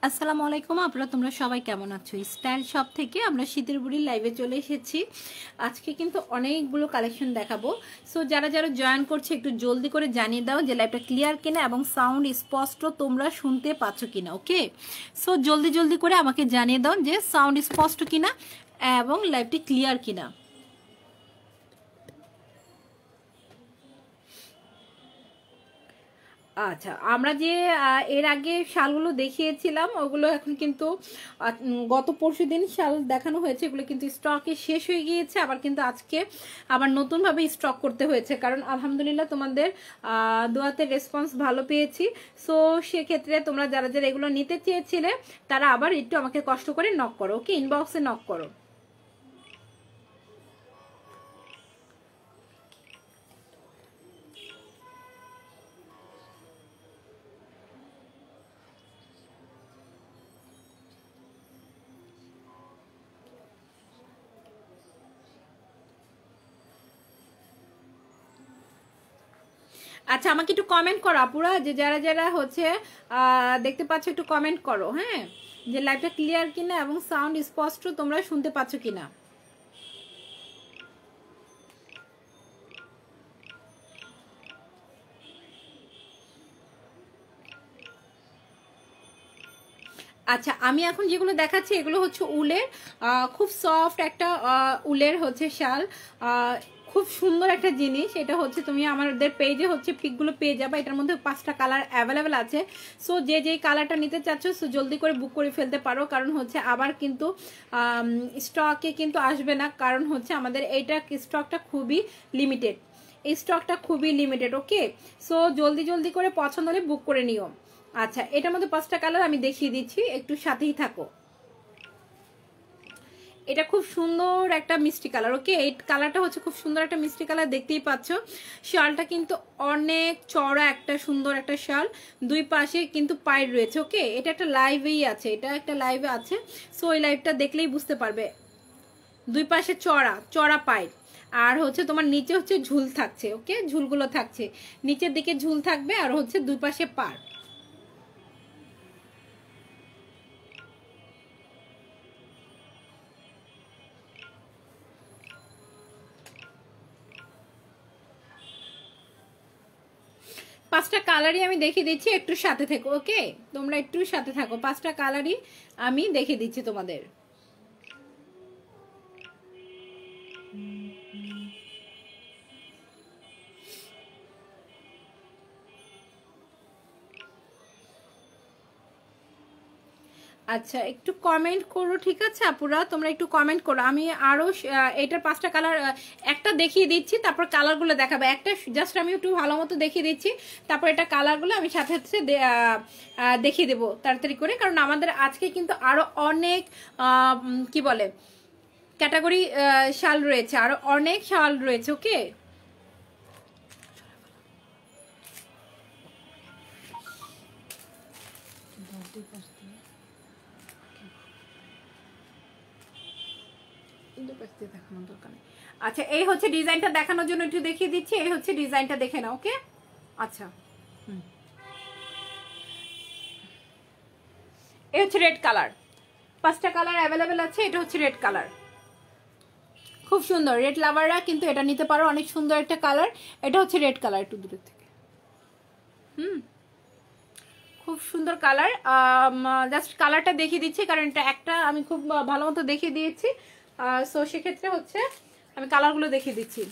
আসসালামু আলাইকুম, আপনারা তোমরা সবাই কেমন আছো? স্টাইল শপ থেকে আমরা শীতের বুড়ির লাইভে চলে এসেছি। আজকে কিন্তু অনেকগুলো কালেকশন দেখাবো। সো যারা যারা জয়েন করছে একটু জলদি করে জানিয়ে দাও যে লাইভটা ক্লিয়ার কিনা এবং সাউন্ড স্পষ্ট তোমরা শুনতে পাচ্ছ কিনা। ওকে, সো জলদি জলদি করে আমাকে জানিয়ে দাও যে সাউন্ড স্পষ্ট কিনা এবং লাইভটি ক্লিয়ার কিনা। আচ্ছা, আমরা যে এর আগে শালগুলো দেখিয়েছিলাম ওগুলো এখন কিন্তু গত পরশু দিন শাল দেখানো হয়েছে, এগুলো কিন্তু স্টকে শেষ হয়ে গিয়েছে। আবার কিন্তু আজকে আবার নতুনভাবে স্টক করতে হয়েছে, কারণ আলহামদুলিল্লাহ তোমাদের দোয়াতে রেসপন্স ভালো পেয়েছি। সো সেক্ষেত্রে তোমরা যারা যারা এগুলো নিতে চেয়েছিলে তারা আবার একটু আমাকে কষ্ট করে নক করো। ওকে, ইনবক্সে নক করো। আচ্ছা, আমাকে একটু কমেন্ট করো আপুরা, যে যারা যারা হচ্ছে দেখতে পাচ্ছ একটু কমেন্ট করো, হ্যাঁ, যে লাইভটা ক্লিয়ার কিনা এবং সাউন্ড স্পষ্ট তোমরা শুনতে পাচ্ছ কিনা। আচ্ছা, আমি এখন যেগুলো দেখাচ্ছি এগুলো হচ্ছে উলের, খুব সফট একটা উলের হচ্ছে শাল, খুব সুন্দর একটা জিনিস। এটা হচ্ছে তুমি আমাদের পেজে হচ্ছে পিকগুলো পেয়ে যাবে। এটার মধ্যে 5টা কালার অ্যাভেলেবেল আছে। সো যে যেই কালারটা নিতে চাচ্ছ সো জলদি করে বুক করে ফেলতে পারো, কারণ হচ্ছে আবার কিন্তু স্টকে কিন্তু আসবে না, কারণ হচ্ছে আমাদের এইটা স্টকটা খুবই লিমিটেড, এই স্টকটা খুবই লিমিটেড। ওকে, সো জলদি জলদি করে পছন্দ হলে বুক করে নিও। আচ্ছা, এটার মধ্যে 5টা কালার আমি দেখিয়ে দিচ্ছি, একটু সাথেই থাকো। এটা খুব সুন্দর একটা মিষ্টি কালার। ওকে, এই কালারটা হচ্ছে খুব সুন্দর একটা মিষ্টি কালার, দেখতেই পাচ্ছ। শালটা কিন্তু অনেক চড়া একটা সুন্দর একটা শাল, দুই পাশে কিন্তু পাইর রয়েছে। ওকে, এটা একটা লাইভেই আছে, এটা একটা লাইভে আছে। সো ওই লাইভটা দেখলেই বুঝতে পারবে। দুই পাশে চড়া চড়া পাইর, আর হচ্ছে তোমার নিচে হচ্ছে ঝুল থাকছে। ওকে, ঝুলগুলো থাকছে, নিচের দিকে ঝুল থাকবে, আর হচ্ছে দুই পাশে পার। পাঁচটা কালারই আমি দেখিয়ে দিচ্ছি, একটু সাথে থেকো। ওকে, তোমরা একটু সাথে থাকো, 5টা কালারই আমি দেখিয়ে দিচ্ছি তোমাদের। আচ্ছা, একটু কমেন্ট করো, ঠিক আছে আপুরা, তোমরা একটু কমেন্ট করো। আমি আরো এটার 5টা কালার একটা দেখিয়ে দিচ্ছি, তারপর কালারগুলো দেখাবো। একটা জাস্ট আমি একটু ভালো মতো দেখিয়ে দিচ্ছি, তারপর এটা কালারগুলো আমি সাথে সাথে দেখিয়ে দেবো তাড়াতাড়ি করে, কারণ আমাদের আজকে কিন্তু আরো অনেক কি বলে ক্যাটাগরি শাল রয়েছে, আরো অনেক শাল রয়েছে। ওকে, আচ্ছা, এই হচ্ছে ডিজাইনটা দেখানোর জন্য একটু দেখিয়ে দিচ্ছি। এই হচ্ছে ডিজাইনটা, দেখে নাও। ওকে, আচ্ছা, এই হচ্ছে রেড কালার, 5টা কালার অ্যাভেলেবেল আছে। এটা হচ্ছে রেড কালার, খুব সুন্দর। রেড লাভাররা কিন্তু এটা নিতে পারো, অনেক সুন্দর একটা কালার। এটা হচ্ছে রেড কালার, একটু দূরে থেকে, খুব সুন্দর কালার। জাস্ট কালারটা দেখিয়ে দিচ্ছি, কারণ এটা একটা আমি খুব ভালো মতো দেখিয়ে দিয়েছি। সো সেক্ষেত্রে হচ্ছে আমি কালারগুলো দেখিয়ে দিচ্ছি।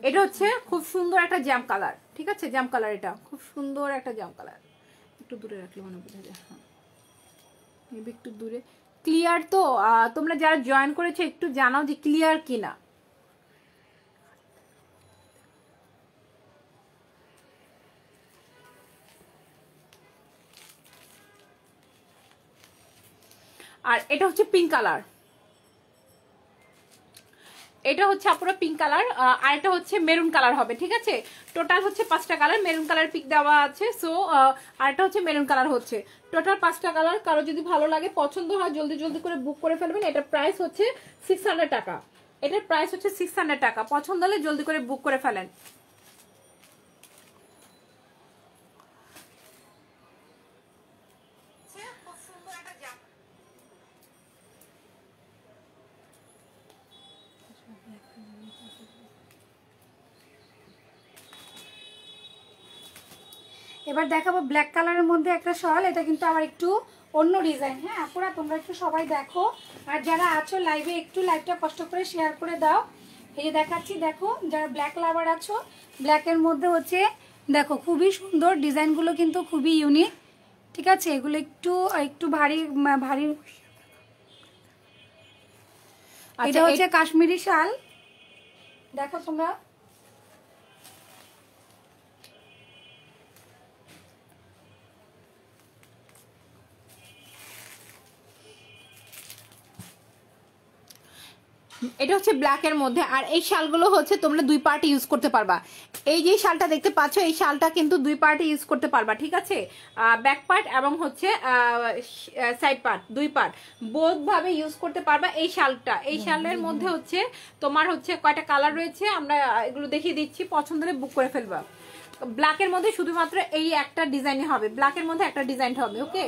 এটা হচ্ছে খুব সুন্দর একটা জাম কালার, ঠিক আছে, জাম কালার। এটা খুব সুন্দর একটা জাম কালার, একটু দূরে রাখলে মনে বোঝা যায়। হ্যাঁ, একটু দূরে। ক্লিয়ার তো? তোমরা যারা জয়েন করেছো একটু জানাও যে ক্লিয়ার কিনা। আর এটা হচ্ছে পিঙ্ক কালার, এটা হচ্ছে আপুরা পিঙ্ক কালার। আর এটা হচ্ছে মেরুন কালার হবে, ঠিক আছে। টোটাল হচ্ছে 5টা কালার, মেরুন কালার পিক দেওয়া আছে। সো আর এটা হচ্ছে মেরুন কালার হচ্ছে। টোটাল 5টা কালার। কারো যদি ভালো লাগে, পছন্দ হয়, জলদি জলদি করে বুক করে ফেলবেন। এটার প্রাইস হচ্ছে 600 টাকা। এটার প্রাইস হচ্ছে 600 টাকা। পছন্দ হলে জলদি করে বুক করে ফেলেন। এবার দেখাবো ব্ল্যাক কালারের মধ্যে একটা শল। এটা কিন্তু আবার একটু অন্য ডিজাইন। হ্যাঁ আপুরা, তোমরা একটু সবাই দেখো, আর যারা আছো লাইভে একটু লাইভটা কষ্ট করে শেয়ার করে দাও। এই যে দেখাচ্ছি, দেখো যারা ব্ল্যাক লাভার আছো, ব্ল্যাকের মধ্যে হচ্ছে দেখো খুবই সুন্দর ডিজাইনগুলো, কিন্তু খুবই ইউনিক, ঠিক আছে। এগুলো একটু একটু ভারী ভারী। এটা হচ্ছে কাশ্মীরি শাল, দেখো তোমরা। এটা হচ্ছে ব্ল্যাকের মধ্যে। আর এই শালগুলো হচ্ছে তোমরা 2 পার্ট ইউজ করতে পারবা। এই যে শালটা দেখতে পাচ্ছ, এই শালটা কিন্তু 2 পার্টে ইউজ করতে পারবা, ঠিক আছে। ব্যাক পার্ট এবং হচ্ছে সাইড পার্ট, 2 পার্ট বোথ ভাবে ইউজ করতে পারবা এই শালটা। এই শালের মধ্যে হচ্ছে তোমার হচ্ছে কয়টা কালার রয়েছে, আমরা এগুলো দেখিয়ে দিচ্ছি। পছন্দ হলে বুক করে ফেলবা। ব্ল্যাকের মধ্যে শুধুমাত্র এই একটা ডিজাইনই হবে, ব্ল্যাকের মধ্যে একটা ডিজাইন হবে। ওকে,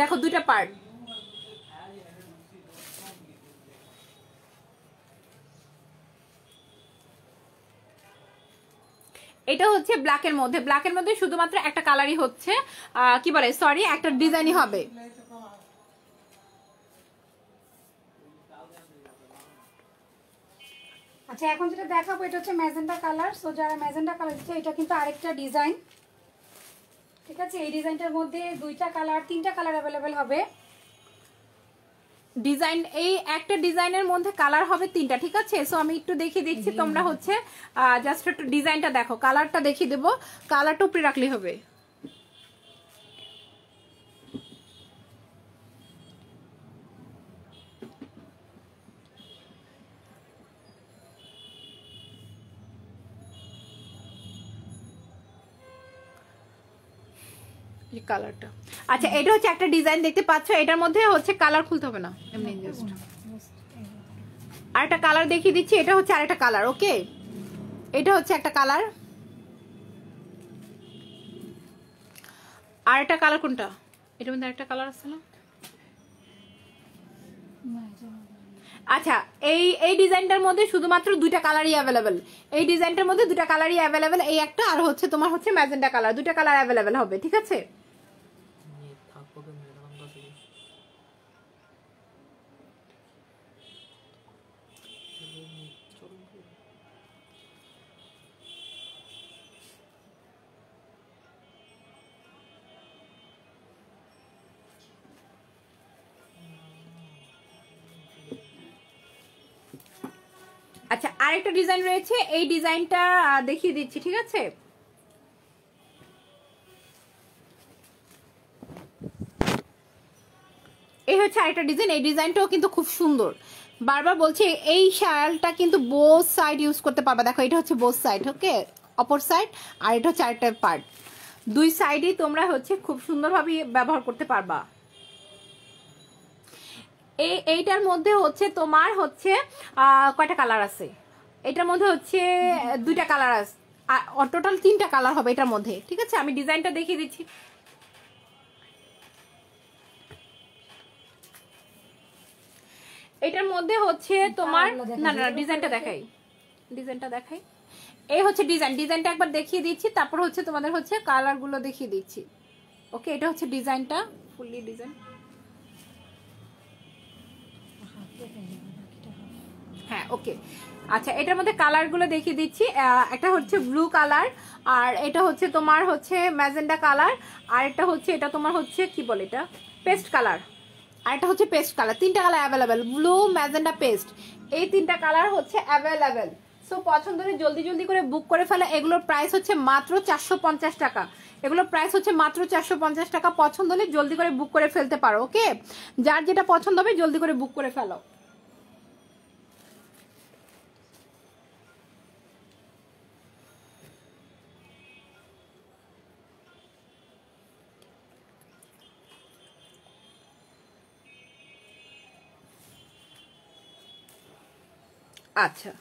দেখো 2টা পার্ট। এটা হচ্ছে ব্ল্যাকের মধ্যে, ব্ল্যাকের মধ্যে শুধুমাত্র একটা কালারই হচ্ছে, কি বলে, সরি, একটা ডিজাইনই হবে। আচ্ছা, এখন যেটা দেখাবো এটা হচ্ছে ম্যাজেন্টা কালার। সো যারা ম্যাজেন্টা কালার দিচ্ছে, এটা কিন্তু আরেকটা ডিজাইন, ঠিক আছে। এই ডিজাইনটার মধ্যে 2টা কালার 3টা কালার অ্যাভেলেবেল হবে। ডিজাইন, এই একটা ডিজাইনের মধ্যে কালার হবে 3টা, ঠিক আছে। সো আমি একটু দেখিয়ে দিচ্ছি, তোমরা হচ্ছে জাস্ট একটু ডিজাইনটা দেখো, কালারটা দেখিয়ে দেবো। কালারটা উপরে রাখলে হবে। কালারটা, আচ্ছা, এটা হচ্ছে একটা ডিজাইন দেখতে পাচ্ছ। এটার মধ্যে হচ্ছে কালার খুলতে হবে না, এমনি জাস্ট আরেকটা কালার দেখিয়ে দিচ্ছি। এটা হচ্ছে আরেকটা কালার। ওকে, এটা হচ্ছে একটা কালার। আরেকটা কালার কোনটা? এটার মধ্যে আরেকটা কালার আছে না? আচ্ছা, এই ডিজাইনটার মধ্যে শুধুমাত্র 2টা কালারই অ্যাভেলেবেল। এই ডিজাইনটার মধ্যে 2টা কালারই অ্যাভেলেবেল, এই একটা আর হচ্ছে তোমার হচ্ছে ম্যাজেন্টা কালার। 2টা কালার অ্যাভেলেবেল হবে, ঠিক আছে। আচ্ছা, আরেকটা ডিজাইন রয়েছে, এই ডিজাইনটা দেখিয়ে দিচ্ছি, ঠিক আছে। এই হচ্ছে আরেকটা ডিজাইন, এই ডিজাইনটাও কিন্তু খুব সুন্দর। বারবার বলছি, এই শালটা কিন্তু বোথ সাইড ইউজ করতে পারবা। দেখো, এটা হচ্ছে বোথ সাইড, ওকে, অপর সাইড। আর এটা হচ্ছে আরেকটা পার্ট, 2 সাইডই তোমরা হচ্ছে খুব সুন্দরভাবে ব্যবহার করতে পারবা। এইটার মধ্যে হচ্ছে তোমার হচ্ছে কয়টা কালার আছে? এটার মধ্যে হচ্ছে 2টা কালার আছে, টোটাল 3টা কালার হবে এটার মধ্যে, ঠিক আছে। আমি ডিজাইনটা দেখিয়ে দিচ্ছি। এটার মধ্যে হচ্ছে তোমার না না ডিজাইনটা দেখাই এই হচ্ছে ডিজাইনটা একবার দেখিয়ে দিচ্ছি, তারপর হচ্ছে তোমাদের হচ্ছে কালার গুলো দেখিয়ে দিচ্ছি। ওকে, এটা হচ্ছে ডিজাইনটা, ফুললি ডিজাইন। হ্যাঁ ওকে, আচ্ছা এটার মধ্যে কালার গুলো দেখিয়ে দিচ্ছি। একটা হচ্ছে ব্লু কালার, আর এটা হচ্ছে তোমার হচ্ছে ম্যাজেন্ডা কালার, আর এটা হচ্ছে এটা তোমার হচ্ছে কি বলে এটা পেস্ট কালার, আর এটা হচ্ছে পেস্ট কালার। তিনটা colour available, blue magenta paste, এই তিনটা কালার হচ্ছে অ্যাভেলেবেল। সো পছন্দ হলে জলদি জলদি করে বুক করে ফেলে। এগুলোর প্রাইস হচ্ছে মাত্র 450 টাকা, এগুলোর প্রাইস হচ্ছে মাত্র 450 টাকা। পছন্দ হলে জলদি করে বুক করে ফেলতে পারো। ওকে, যার যেটা পছন্দ হবে জলদি করে বুক করে ফেলো। আচ্ছা